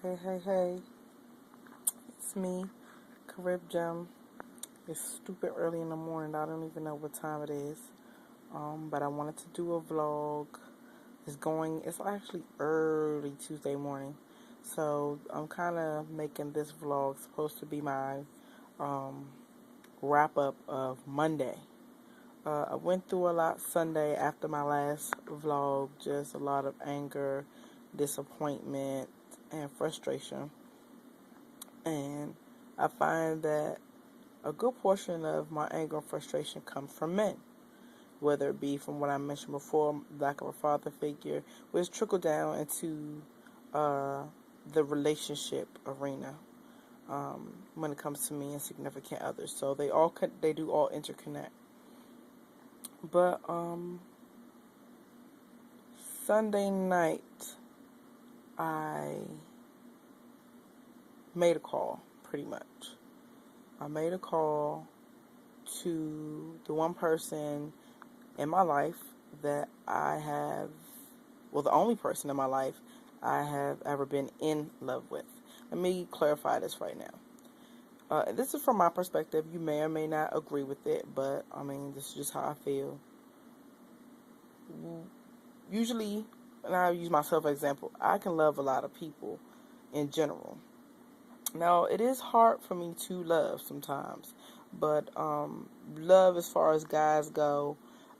Hey, it's me, Caribgem. It's stupid early in the morning. I don't even know what time it is. But I wanted to do a vlog. It's actually early Tuesday morning. So I'm kind of making this vlog supposed to be my um, wrap up of Monday. I went through a lot Sunday after my last vlog, just a lot of anger, disappointment, and frustration. And I find that a good portion of my anger and frustration comes from men, whether it be from what I mentioned before, lack of a father figure, which trickle down into uh, the relationship arena when it comes to me and significant others. So they do all interconnect. But Sunday night, I made a call, pretty much. I made a call to the one person in my life that the only person in my life I have ever been in love with. Let me clarify this right now. This is from my perspective. You may or may not agree with it, but this is just how I feel. Usually, and I use myself as an example, I can love a lot of people in general. Now, it is hard for me to love sometimes, but love as far as guys go,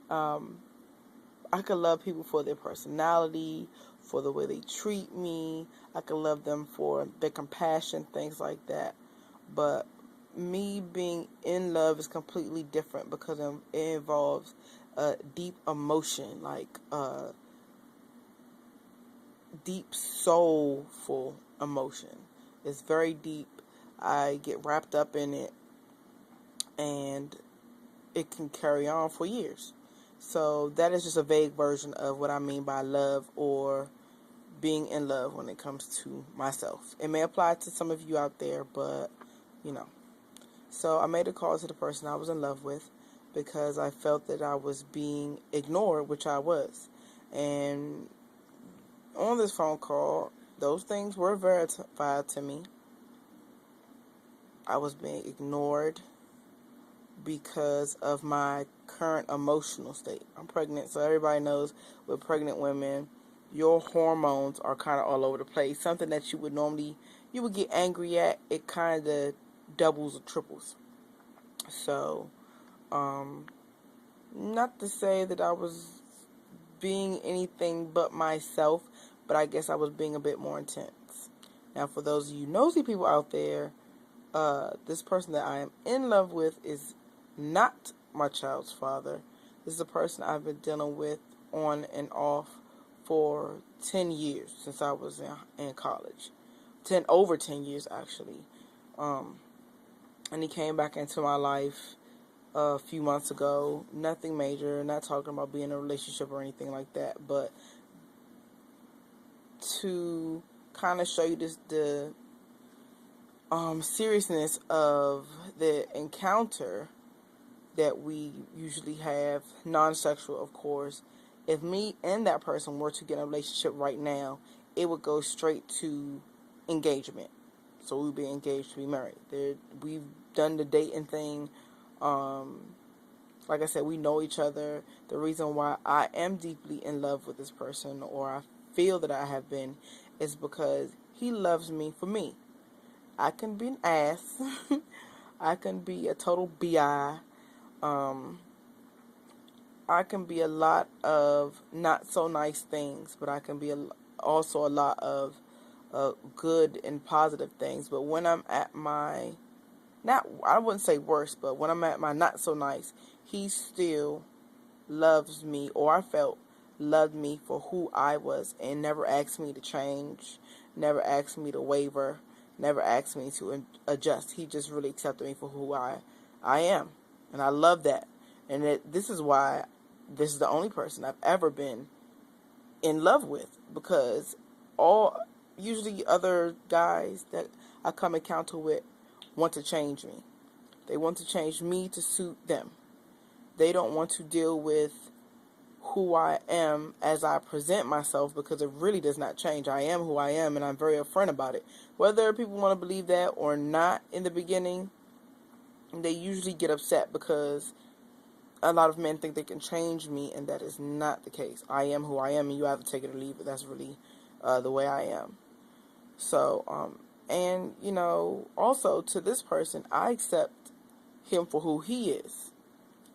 I can love people for their personality, for the way they treat me. I can love them for their compassion, things like that. But me being in love is completely different because it involves a deep emotion, like deep soulful emotion. It's very deep. I get wrapped up in it, and it can carry on for years. So that is just a vague version of what I mean by love or being in love when it comes to myself. It may apply to some of you out there, but you know. So I made a call to the person I was in love with because I felt that I was being ignored, which I was. And on this phone call, those things were verified to me. I was being ignored because of my current emotional state. I'm pregnant, so everybody knows with pregnant women, your hormones are kind of all over the place. Something that you would get angry at, it kind of doubles or triples. So, not to say that I was being anything but myself, but I guess I was being a bit more intense. Now, for those of you nosy people out there, this person that I am in love with is not my child's father. This is a person I've been dealing with on and off for 10 years since I was in college. Over 10 years, actually. And he came back into my life a few months ago. Nothing major, not talking about being in a relationship or anything like that, but to kind of show you the seriousness of the encounter that we usually have, non-sexual of course. If me and that person were to get in a relationship right now, it would go straight to engagement. So we'd be engaged to be married. We've done the dating thing. Like I said, we know each other. The reason why I am deeply in love with this person, or I feel that I have been, is because he loves me for me. I can be an ass. I can be a total bi. I can be a lot of not so nice things, but I can be also a lot of good and positive things. But when I'm at my, I wouldn't say worst, but when I'm at my not so nice, he still loves me, or I felt loved me for who I was, and never asked me to change, never asked me to waver, never asked me to adjust. He just really accepted me for who I am, and I love that. And this is why this is the only person I've ever been in love with, because usually other guys that I come encounter with want to change me. They want to change me to suit them. They don't want to deal with who I am as I present myself, because it really does not change. I am who I am, and I'm very upfront about it. Whether people want to believe that or not in the beginning, they usually get upset because a lot of men think they can change me, and that is not the case. I am who I am, and you have to take it or leave it. That's really the way I am. So, and, also to this person, I accept him for who he is.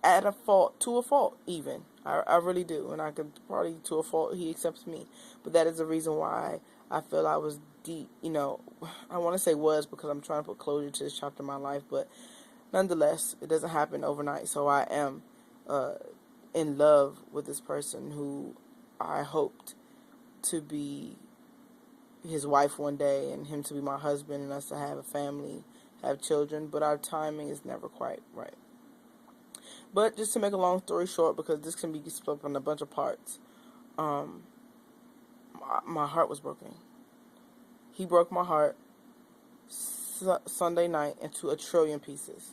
At a fault, to a fault, even. I really do. And I could probably, to a fault, he accepts me. But that is the reason why I feel I was deep, I want to say was, because I'm trying to put closure to this chapter in my life. But nonetheless, it doesn't happen overnight. So I am in love with this person who I hoped to be his wife one day, and him to be my husband, and us to have a family, have children. But our timing is never quite right. But just to make a long story short, because this can be split up in a bunch of parts, my heart was broken. He broke my heart Sunday night into a trillion pieces.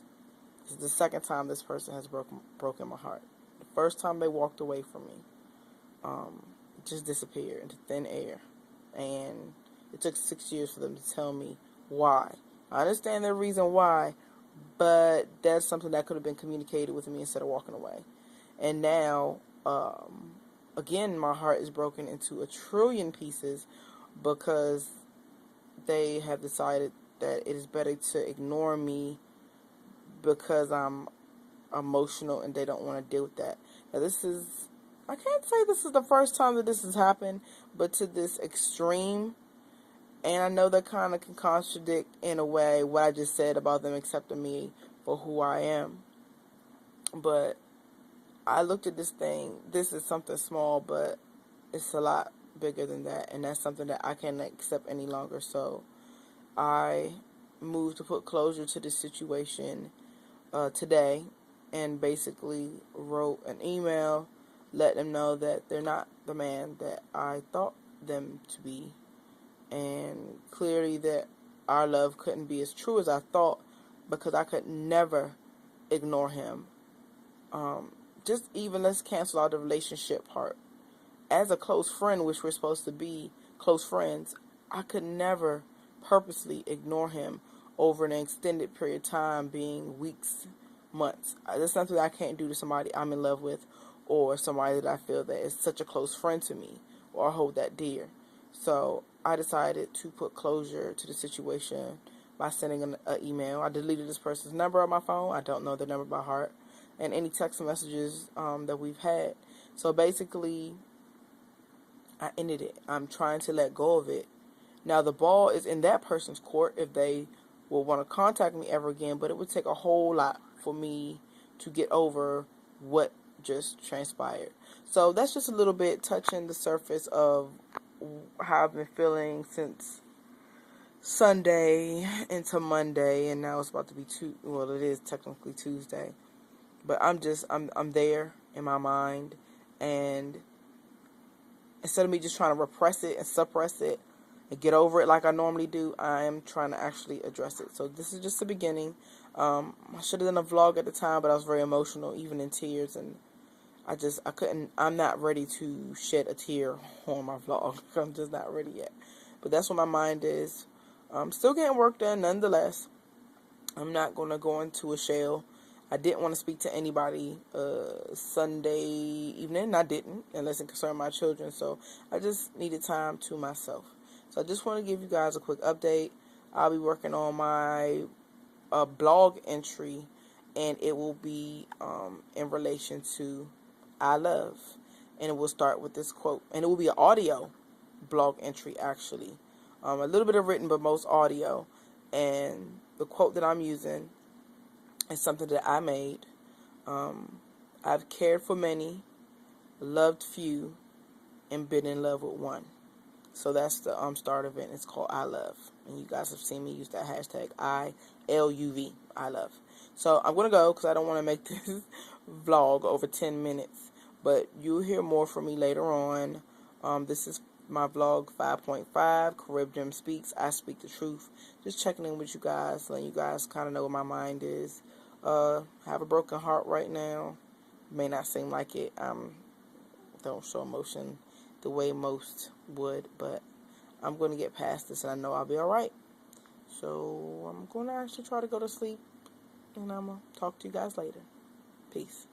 This is the second time this person has broken my heart. The first time they walked away from me, it just disappeared into thin air. And it took 6 years for them to tell me why. I understand their reason why, but that's something that could have been communicated with me instead of walking away. And now, again, my heart is broken into a trillion pieces because they have decided that it is better to ignore me because I'm emotional and they don't want to deal with that. Now, I can't say this is the first time that this has happened, but to this extreme. And I know that kind of can contradict, in a way, what I just said about them accepting me for who I am. But I looked at this thing. This is something small, but it's a lot bigger than that. And that's something that I can't accept any longer. So I moved to put closure to this situation today, and basically wrote an email, let them know that they're not the man that I thought them to be. And clearly that our love couldn't be as true as I thought, because I could never ignore him. Just even, let's cancel out the relationship part. As a close friend, which we're supposed to be close friends, I could never purposely ignore him over an extended period of time, being weeks, months. That's something that I can't do to somebody I'm in love with, or somebody that I feel that is such a close friend to me, or hold that dear. So I decided to put closure to the situation by sending an email. I deleted this person's number on my phone. I don't know their number by heart. And any text messages that we've had. So basically, I ended it. I'm trying to let go of it. Now, the ball is in that person's court if they will want to contact me ever again. But it would take a whole lot for me to get over what just transpired. So that's just a little bit touching the surface of how I've been feeling since Sunday into Monday, and now it's about to be it is technically Tuesday, but I'm there in my mind, and instead of me just trying to repress it and suppress it and get over it like I normally do, I am trying to actually address it. So this is just the beginning. I should have done a vlog at the time, but I was very emotional, even in tears, and I'm not ready to shed a tear on my vlog. I'm just not ready yet. But that's what my mind is. I'm still getting work done nonetheless. I'm not going to go into a shell. I didn't want to speak to anybody Sunday evening. I didn't, unless it concerned my children. So I just needed time to myself. So I just want to give you guys a quick update. I'll be working on my blog entry, and it will be in relation to I love, and it will start with this quote, and it will be an audio blog entry, actually, a little bit of written, but most audio. And the quote that I'm using is something that I made. I've cared for many, loved few, and been in love with one. So that's the start of it. It's called I love, and you guys have seen me use that hashtag ILUV, I love. So I'm gonna go because I don't want to make this vlog over 10 minutes. But you'll hear more from me later on. This is my vlog 5.5, Caribgem Speaks. I speak the truth. Just checking in with you guys, letting you guys kind of know where my mind is. Have a broken heart right now. May not seem like it. I'm don't show emotion the way most would, but I'm going to get past this, and I know I'll be alright. So I'm going to actually try to go to sleep, and I'm going to talk to you guys later. Peace.